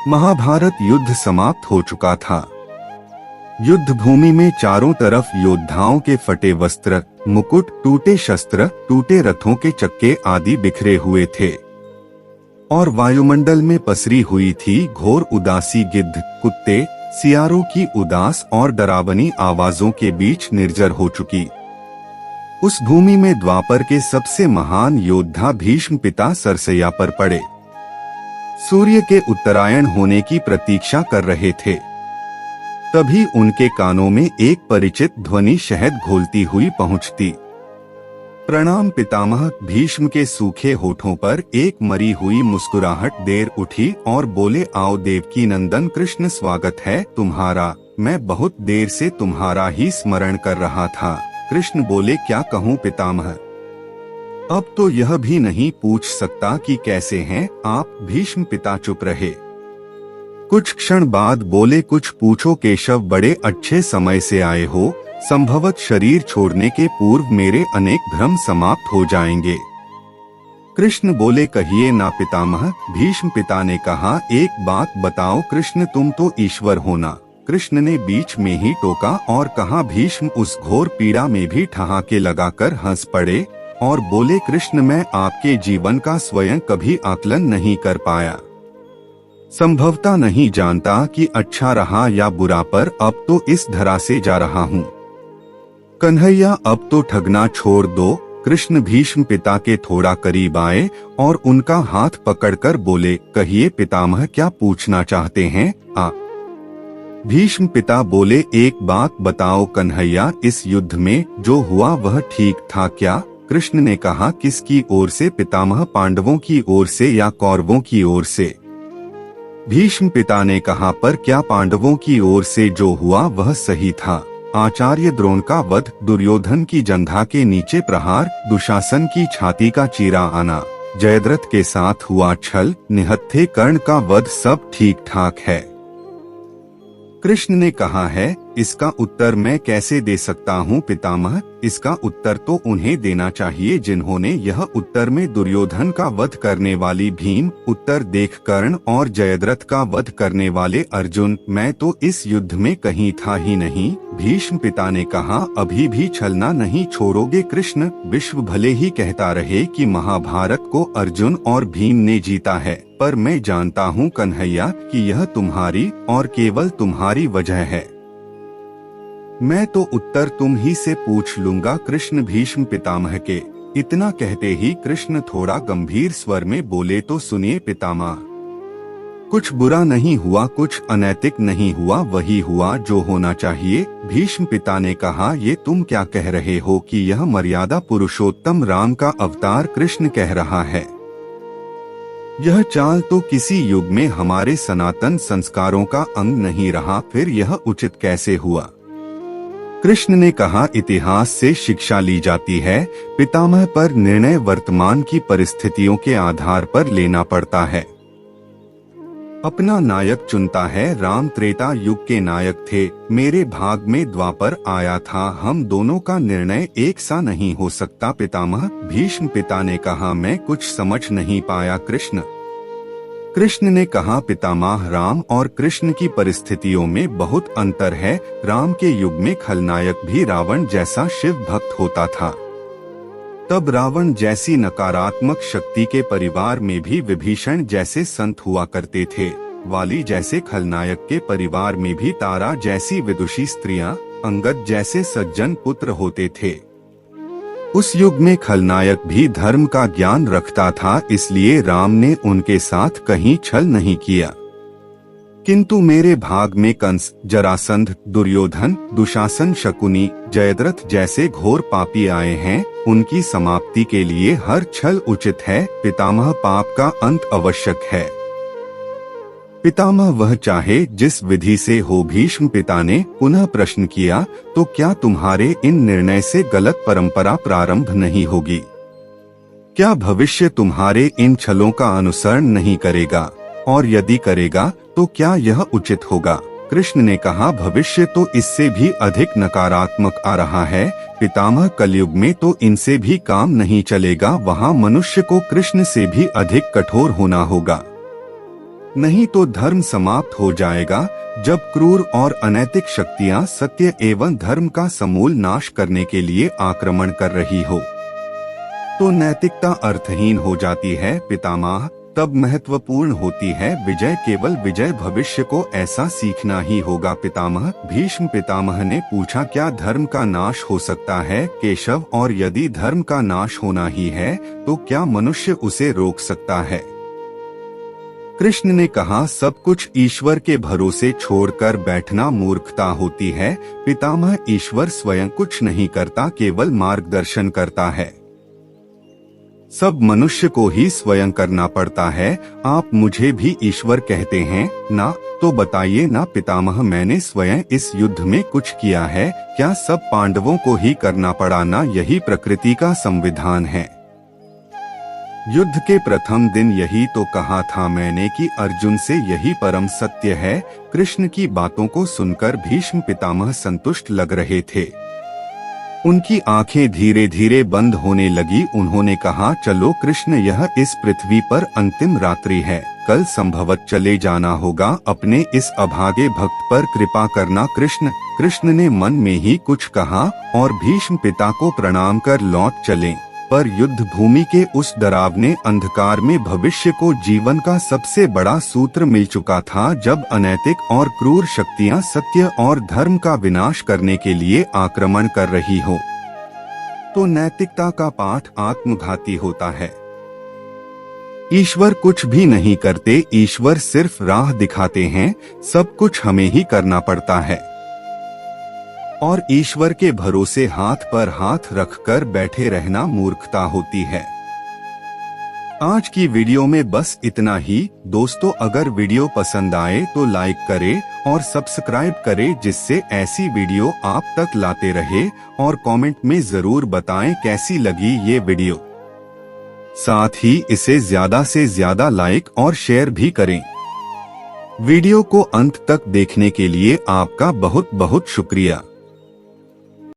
महाभारत युद्ध समाप्त हो चुका था। युद्ध भूमि में चारों तरफ योद्धाओं के फटे वस्त्र, मुकुट, टूटे शस्त्र, टूटे रथों के चक्के आदि बिखरे हुए थे और वायुमंडल में पसरी हुई थी घोर उदासी। गिद्ध, कुत्ते, सियारों की उदास और डरावनी आवाजों के बीच निर्जर हो चुकी। उस भूमि में द्वापर के सबसे महान योद्धा भीष्म पिता सरसैया पर पड़े सूर्य के उत्तरायण होने की प्रतीक्षा कर रहे थे। तभी उनके कानों में एक परिचित ध्वनि शहद घोलती हुई पहुंचती। प्रणाम पितामह। भीष्म के सूखे होठों पर एक मरी हुई मुस्कुराहट देर उठी और बोले, आओ देवकी नंदन कृष्ण, स्वागत है तुम्हारा। मैं बहुत देर से तुम्हारा ही स्मरण कर रहा था। कृष्ण बोले, क्या कहूँ पितामह, अब तो यह भी नहीं पूछ सकता कि कैसे हैं आप। भीष्म पिता चुप रहे। कुछ क्षण बाद बोले, कुछ पूछो केशव, बड़े अच्छे समय से आए हो। संभवत शरीर छोड़ने के पूर्व मेरे अनेक भ्रम समाप्त हो जाएंगे। कृष्ण बोले, कहिए ना पितामह। भीष्म पिता ने कहा, एक बात बताओ कृष्ण, तुम तो ईश्वर हो ना। कृष्ण ने बीच में ही टोका और कहा। भीष्म उस घोर पीड़ा में भी ठहाके लगाकर हंस पड़े और बोले, कृष्ण मैं आपके जीवन का स्वयं कभी आकलन नहीं कर पाया। संभवतः नहीं जानता कि अच्छा रहा या बुरा, पर अब तो इस धरा से जा रहा हूँ। कन्हैया अब तो ठगना छोड़ दो। कृष्ण भीष्म पिता के थोड़ा करीब आए और उनका हाथ पकड़कर बोले, कहिए पितामह, क्या पूछना चाहते हैं आप। भीष्म पिता बोले, एक बात बताओ कन्हैया, इस युद्ध में जो हुआ वह ठीक था क्या। कृष्ण ने कहा, किसकी ओर से पितामह, पांडवों की ओर से या कौरवों की ओर से। भीष्म पिता ने कहा, पर क्या पांडवों की ओर से जो हुआ वह सही था। आचार्य द्रोण का वध, दुर्योधन की जंघा के नीचे प्रहार, दुशासन की छाती का चीरा आना, जयद्रथ के साथ हुआ छल, निहत्थे कर्ण का वध, सब ठीक ठाक है। कृष्ण ने कहा है, इसका उत्तर मैं कैसे दे सकता हूँ पितामह। इसका उत्तर तो उन्हें देना चाहिए जिन्होंने यह उत्तर में दुर्योधन का वध करने वाली भीम, उत्तर देख कर्ण और जयद्रथ का वध करने वाले अर्जुन। मैं तो इस युद्ध में कहीं था ही नहीं। भीष्म पिता ने कहा, अभी भी छलना नहीं छोड़ोगे कृष्ण। विश्व भले ही कहता रहे कि महाभारत को अर्जुन और भीम ने जीता है, पर मैं जानता हूँ कन्हैया कि यह तुम्हारी और केवल तुम्हारी वजह है। मैं तो उत्तर तुम ही से पूछ लूंगा कृष्ण। भीष्म पितामह के इतना कहते ही कृष्ण थोड़ा गंभीर स्वर में बोले, तो सुनिए पितामह, कुछ बुरा नहीं हुआ, कुछ अनैतिक नहीं हुआ, वही हुआ जो होना चाहिए। भीष्म पिता ने कहा, ये तुम क्या कह रहे हो कि यह मर्यादा पुरुषोत्तम राम का अवतार कृष्ण कह रहा है। यह चाल तो किसी युग में हमारे सनातन संस्कारों का अंग नहीं रहा, फिर यह उचित कैसे हुआ। कृष्ण ने कहा, इतिहास से शिक्षा ली जाती है पितामह, पर निर्णय वर्तमान की परिस्थितियों के आधार पर लेना पड़ता है। अपना नायक चुनता है। राम त्रेता युग के नायक थे, मेरे भाग में द्वापर आया था। हम दोनों का निर्णय एक सा नहीं हो सकता पितामह। भीष्म पिता ने कहा, मैं कुछ समझ नहीं पाया कृष्ण। कृष्ण ने कहा, पितामह, राम और कृष्ण की परिस्थितियों में बहुत अंतर है। राम के युग में खलनायक भी रावण जैसा शिव भक्त होता था। तब रावण जैसी नकारात्मक शक्ति के परिवार में भी विभीषण जैसे संत हुआ करते थे। वाली जैसे खलनायक के परिवार में भी तारा जैसी विदुषी स्त्रियां, अंगद जैसे सज्जन पुत्र होते थे। उस युग में खलनायक भी धर्म का ज्ञान रखता था, इसलिए राम ने उनके साथ कहीं छल नहीं किया। किंतु मेरे भाग में कंस, जरासंध, दुर्योधन, दुशासन, शकुनी, जयद्रथ जैसे घोर पापी आए हैं। उनकी समाप्ति के लिए हर छल उचित है पितामह, पाप का अंत आवश्यक है। पितामह, वह चाहे जिस विधि से हो। भीष्म पिता ने पुनः प्रश्न किया, तो क्या तुम्हारे इन निर्णय से गलत परंपरा प्रारंभ नहीं होगी। क्या भविष्य तुम्हारे इन छलों का अनुसरण नहीं करेगा, और यदि करेगा तो क्या यह उचित होगा। कृष्ण ने कहा, भविष्य तो इससे भी अधिक नकारात्मक आ रहा है पितामह। कलयुग में तो इनसे भी काम नहीं चलेगा, वहाँ मनुष्य को कृष्ण से भी अधिक कठोर होना होगा। नहीं तो धर्म समाप्त हो जाएगा। जब क्रूर और अनैतिक शक्तियां सत्य एवं धर्म का समूल नाश करने के लिए आक्रमण कर रही हो तो नैतिकता अर्थहीन हो जाती है पितामह। तब महत्वपूर्ण होती है विजय, केवल विजय। भविष्य को ऐसा सीखना ही होगा पितामह। भीष्म पितामह ने पूछा, क्या धर्म का नाश हो सकता है केशव? और यदि धर्म का नाश होना ही है तो क्या मनुष्य उसे रोक सकता है? कृष्ण ने कहा, सब कुछ ईश्वर के भरोसे छोड़कर बैठना मूर्खता होती है पितामह। ईश्वर स्वयं कुछ नहीं करता, केवल मार्गदर्शन करता है। सब मनुष्य को ही स्वयं करना पड़ता है। आप मुझे भी ईश्वर कहते हैं ना? तो बताइए ना पितामह, मैंने स्वयं इस युद्ध में कुछ किया है क्या? सब पांडवों को ही करना पड़ा ना? यही प्रकृति का संविधान है। युद्ध के प्रथम दिन यही तो कहा था मैंने कि अर्जुन से यही परम सत्य है। कृष्ण की बातों को सुनकर भीष्म पितामह संतुष्ट लग रहे थे। उनकी आंखें धीरे धीरे बंद होने लगी। उन्होंने कहा, चलो कृष्ण, यह इस पृथ्वी पर अंतिम रात्रि है, कल संभवत चले जाना होगा। अपने इस अभागे भक्त पर कृपा करना कृष्ण। कृष्ण ने मन में ही कुछ कहा और भीष्म पिता को प्रणाम कर लौट चले। पर युद्ध भूमि के उस डरावने अंधकार में भविष्य को जीवन का सबसे बड़ा सूत्र मिल चुका था। जब अनैतिक और क्रूर शक्तियां सत्य और धर्म का विनाश करने के लिए आक्रमण कर रही हो तो नैतिकता का पाठ आत्मघाती होता है। ईश्वर कुछ भी नहीं करते, ईश्वर सिर्फ राह दिखाते हैं। सब कुछ हमें ही करना पड़ता है और ईश्वर के भरोसे हाथ पर हाथ रखकर बैठे रहना मूर्खता होती है। आज की वीडियो में बस इतना ही। दोस्तों, अगर वीडियो पसंद आए तो लाइक करें और सब्सक्राइब करें, जिससे ऐसी वीडियो आप तक लाते रहे। और कमेंट में जरूर बताएं कैसी लगी ये वीडियो। साथ ही इसे ज्यादा से ज्यादा लाइक और शेयर भी करें। वीडियो को अंत तक देखने के लिए आपका बहुत बहुत शुक्रिया।